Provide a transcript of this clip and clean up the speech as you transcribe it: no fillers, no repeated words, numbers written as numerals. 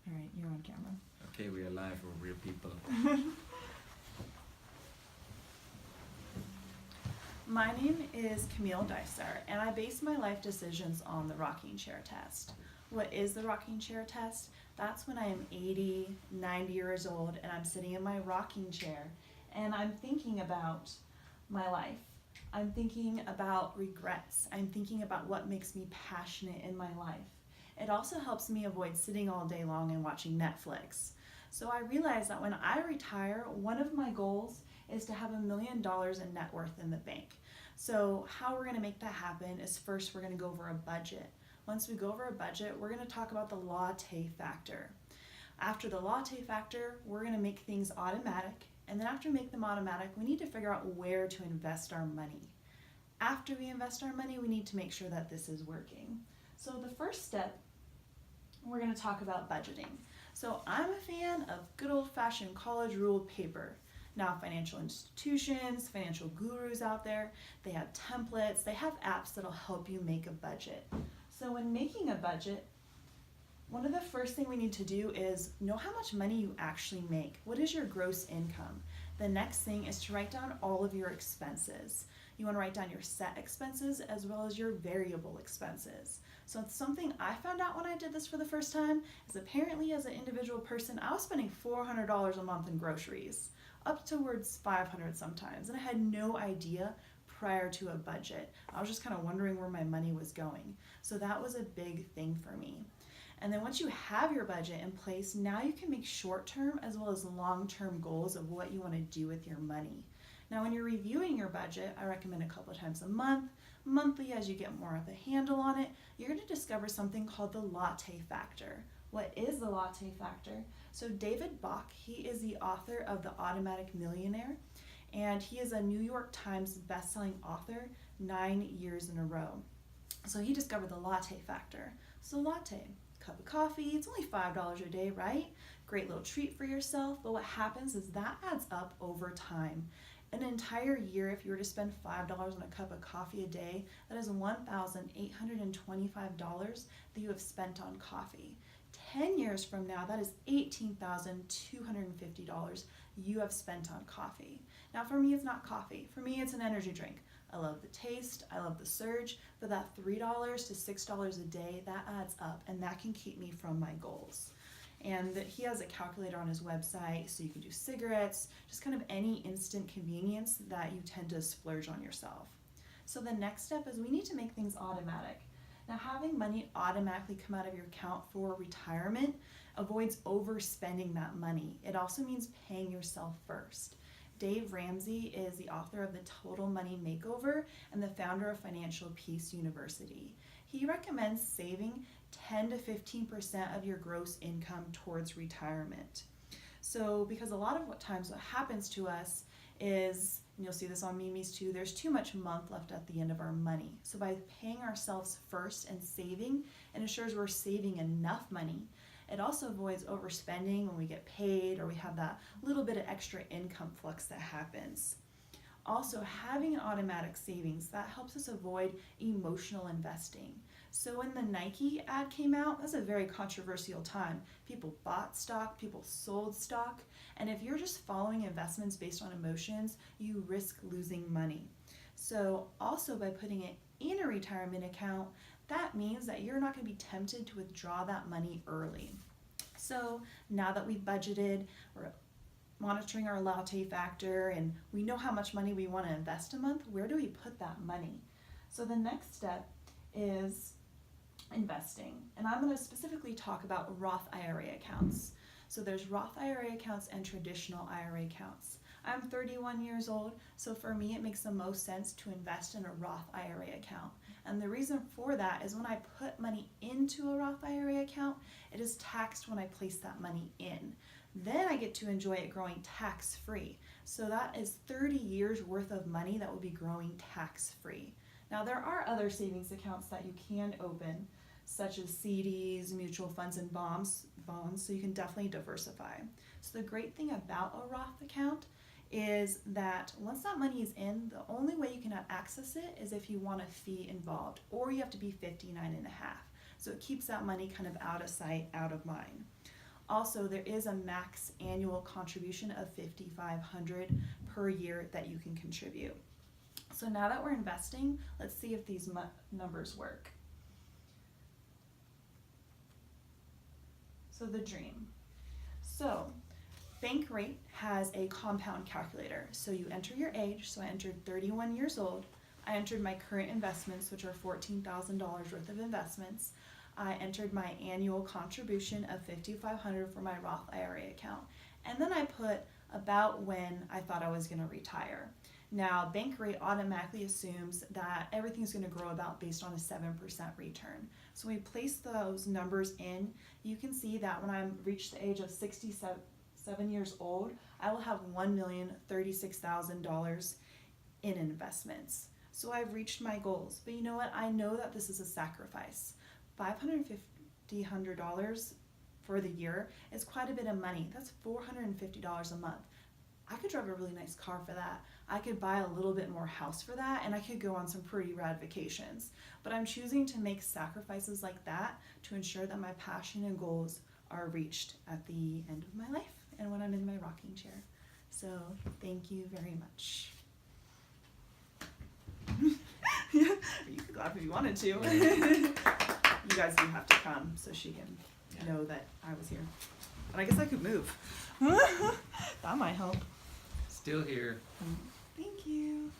All right, you're on camera. Okay, we are live, we're real people. My name is Camille Dysart, and I base my life decisions on the rocking chair test. What is the rocking chair test? That's when I am 80, 90 years old, and I'm sitting in my rocking chair, and I'm thinking about my life. I'm thinking about regrets. I'm thinking about what makes me passionate in my life. It also helps me avoid sitting all day long and watching Netflix. So I realized that when I retire, one of my goals is to have $1 million in net worth in the bank. So how we're gonna make that happen is first we're gonna go over a budget. Once we go over a budget, we're gonna talk about the latte factor. After the latte factor, we're gonna make things automatic. And then after we make them automatic, we need to figure out where to invest our money. After we invest our money, we need to make sure that this is working. So the first step, we're gonna talk about budgeting. So I'm a fan of good old-fashioned college ruled paper. Now financial institutions, financial gurus out there, they have templates, they have apps that'll help you make a budget. So when making a budget, one of the first thing we need to do is know how much money you actually make. What is your gross income? The next thing is to write down all of your expenses. You want to write down your set expenses as well as your variable expenses. So it's something I found out when I did this for the first time is apparently as an individual person, I was spending $400 a month in groceries, up towards $500 sometimes, and I had no idea prior to a budget. I was just kind of wondering where my money was going. So that was a big thing for me. And then once you have your budget in place, now you can make short-term as well as long-term goals of what you want to do with your money. Now when you're reviewing your budget, I recommend a couple of times a month, monthly as you get more of a handle on it, you're going to discover something called the latte factor. What is the latte factor? So David Bach, he is the author of The Automatic Millionaire, and he is a New York Times best-selling author 9 years in a row. So he discovered the latte factor. So latte, cup of coffee, it's only $5 a day, right? Great little treat for yourself, but what happens is that adds up over time. An entire year, if you were to spend $5 on a cup of coffee a day, that is $1,825 that you have spent on coffee. 10 years from now, that is $18,250 you have spent on coffee. Now for me, it's not coffee. For me, it's an energy drink. I love the taste, I love the surge, but that $3 to $6 a day, that adds up, and that can keep me from my goals. And he has a calculator on his website, so you can do cigarettes, just kind of any instant convenience that you tend to splurge on yourself. So the next step is we need to make things automatic. Now having money automatically come out of your account for retirement avoids overspending that money. It also means paying yourself first. Dave Ramsey is the author of The Total Money Makeover and the founder of Financial Peace University. He recommends saving 10 to 15% of your gross income towards retirement. So because a lot of times what happens to us is, and you'll see this on Mimi's too, there's too much month left at the end of our money. So by paying ourselves first and saving, it ensures we're saving enough money. It also avoids overspending when we get paid or we have that little bit of extra income flux that happens. Also, having an automatic savings, that helps us avoid emotional investing. So when the Nike ad came out, that's a very controversial time. People bought stock, people sold stock, and if you're just following investments based on emotions, you risk losing money. So also by putting it in a retirement account, that means that you're not going to be tempted to withdraw that money early. So now that we've budgeted, we're monitoring our latte factor, and we know how much money we want to invest a month, where do we put that money? So the next step is investing, and I'm going to specifically talk about Roth IRA accounts. So there's Roth IRA accounts and traditional IRA accounts. I'm 31 years old, so for me it makes the most sense to invest in a Roth IRA account. And the reason for that is when I put money into a Roth IRA account, it is taxed when I place that money in. Then I get to enjoy it growing tax-free. So that is 30 years worth of money that will be growing tax-free. Now there are other savings accounts that you can open, such as CDs, mutual funds, and bonds, so you can definitely diversify. So the great thing about a Roth account is that once that money is in, the only way you can access it is if you want a fee involved, or you have to be 59 and a half. So it keeps that money kind of out of sight, out of mind. Also, there is a max annual contribution of $5,500 per year that you can contribute. So now that we're investing, let's see if these numbers work. So the dream. So Bankrate has a compound calculator. So you enter your age. So I entered 31 years old. I entered my current investments, which are $14,000 worth of investments. I entered my annual contribution of $5,500 for my Roth IRA account. And then I put about when I thought I was going to retire. Now, Bankrate automatically assumes that everything's going to grow about based on a 7% return. So when we place those numbers in, you can see that when I reach the age of 67 years old, I will have $1,036,000 in investments. So I've reached my goals. But you know what? I know that this is a sacrifice. $550 for the year is quite a bit of money. That's $450 a month. I could drive a really nice car for that. I could buy a little bit more house for that, and I could go on some pretty rad vacations. But I'm choosing to make sacrifices like that to ensure that my passion and goals are reached at the end of my life and when I'm in my rocking chair. So thank you very much. Yeah, you could clap if you wanted to. You guys do have to come so she can know that I was here. And I guess I could move. That might help. Still here. Thank you.